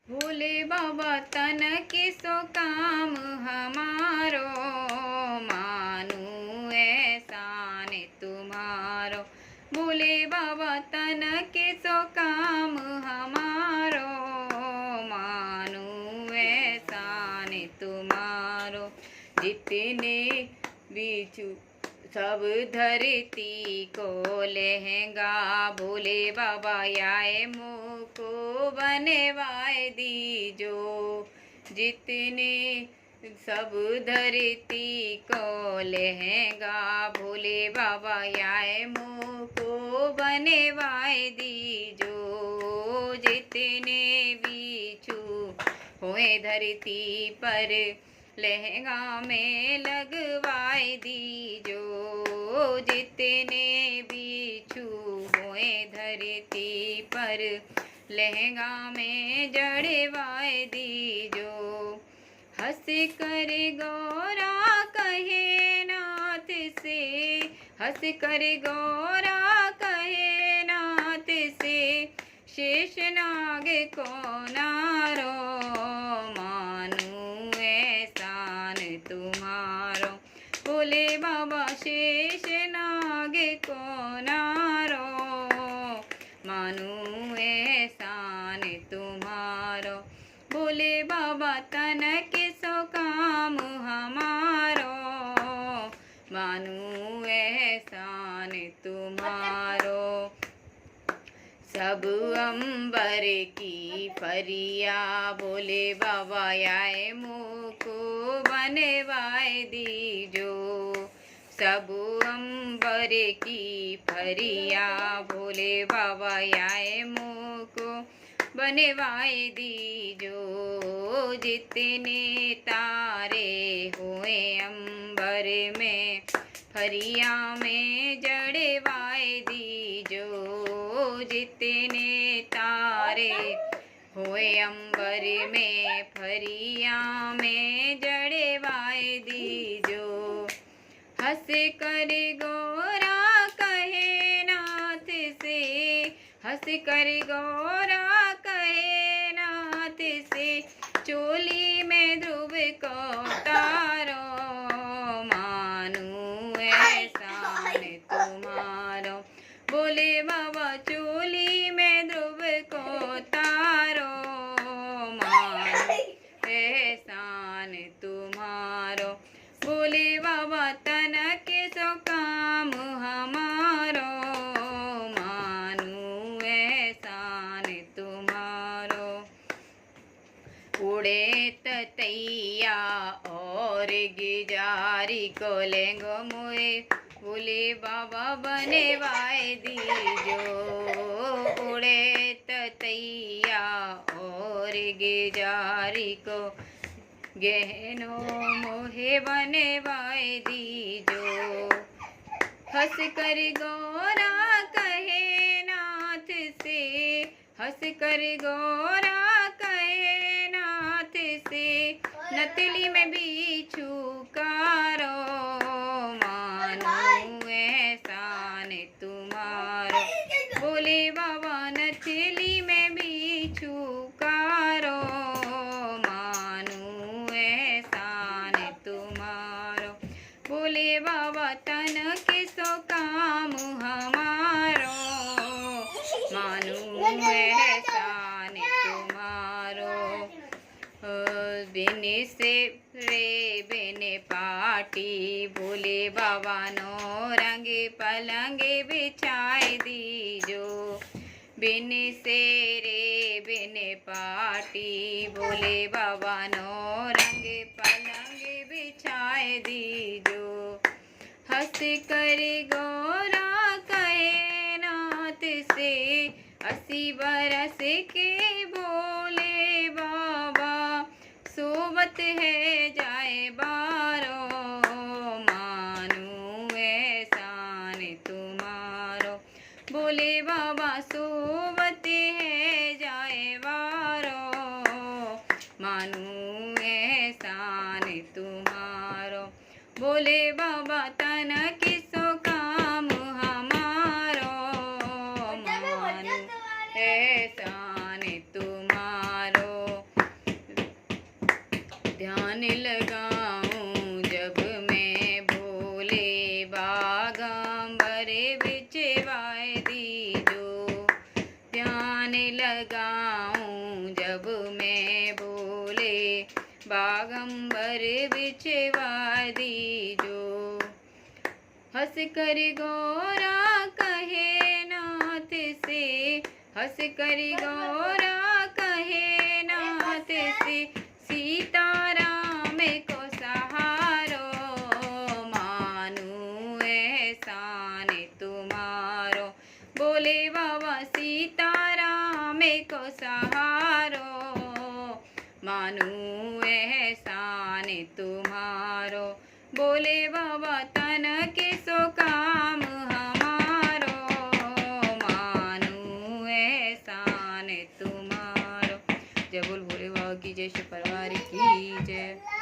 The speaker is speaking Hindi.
भोले बाबा तन के सो काम हमारो, मानू एहसान तुम्हारो। भोले बाबा तन के सो काम हमारो, मानू एहसान तुम्हारो। जितने बिच्छू सब धरती को लहंगा, भोले बाबा आए मुझको बनवाए दीजो। जितने सब धरती को लहंगा, भोले बाबा आए मुझको बनवाए दीजो। जितने बिच्छू हुए धरती पर लहंगा में लगवाए दीजो। जितने बिच्छू हुए धरती पर लहंगा में जड़वाए दीजो। हंस कर गौरा कहे नाथ से, हंस कर गौरा कहे नाथ से, शेषनाग को नारो, मानू एहसान तुम्हारो। भोले बाबा शेषनाग को नारो, मानू एहसान तुम्हारो। भोले बाबा तन के सो काम हमारो, मानू एहसान तुम्हारो। सब अंबर की फरिया, भोले बाबा आए मुझको बनवाए दीजो। सब अंबर की फरिया, भोले बाबा आए मुझको बनवाए दीजो। जितने तारे हुए अंबर में, फरिया में जड़वाए दीजो। जितने तारे हुए अंबर में, फरिया में जड़वाए दीजो। हंस कर गौरा कहे नाथ से, हंस कर गौरा कहे नाथ से, चोली में ध्रुव को तारो, मानू एहसान तुम्हारो। भोले बाबा चोली में ध्रुव को तारो, मानू एहसान तुम्हारो। भोले बाबा तन के सो काम हमारो, मानू एहसान तुम्हारो। उड़े ततैया और गिजारी को लेंगो मुए, भोले बाबा बनवाए दीजो। उड़े ततैया और गिजारी को गहनो मोहे बनवाए दीजो। हंस कर गौरा कहे नाथ से, हंस कर गौरा कहे नाथ से, नतली में बिच्छू कारो, मानू एहसान तुम्हारो। भोले बाबा नथली में बिच्छू कारो, मानू एहसान तुम्हारो। भोले बाबा तन के सो काम हमारो, मानू एहसान तुम्हारो। बिन से रे बिन पाटी, भोले बाबा नो रंग पलंग बिछाए दीजो। बिन से रे बिन पाटी, भोले बाबा नो रंग पलंग बिछाए दीजो। हंस कर गौरा कहे नाथ से, 80 बरस के भोले बाबा, सोबत है जाए बारो, मानू एहसान तुम्हारो। भोले बाबा सोबत है जाए बारो, मानू एहसान तुम्हारो। भोले बाबा तन के सो काम हमारो, मानू एहसान तुम्हारो। बागंबर बिछवा दीजो। हंस कर गौरा कहे नाथ से, हंस कर गौरा कहे नाथ से, सीताराम को सहारो, मानू एहसान तुम्हारो। बोले बाबा सीताराम को सहारो, मानू एहसान तुम्हारो। बोले बाबा तन के सो काम हमारो, मानू एहसान तुम्हारो। जय बोल भोले बाबा की जय, शिव परिवार की जय।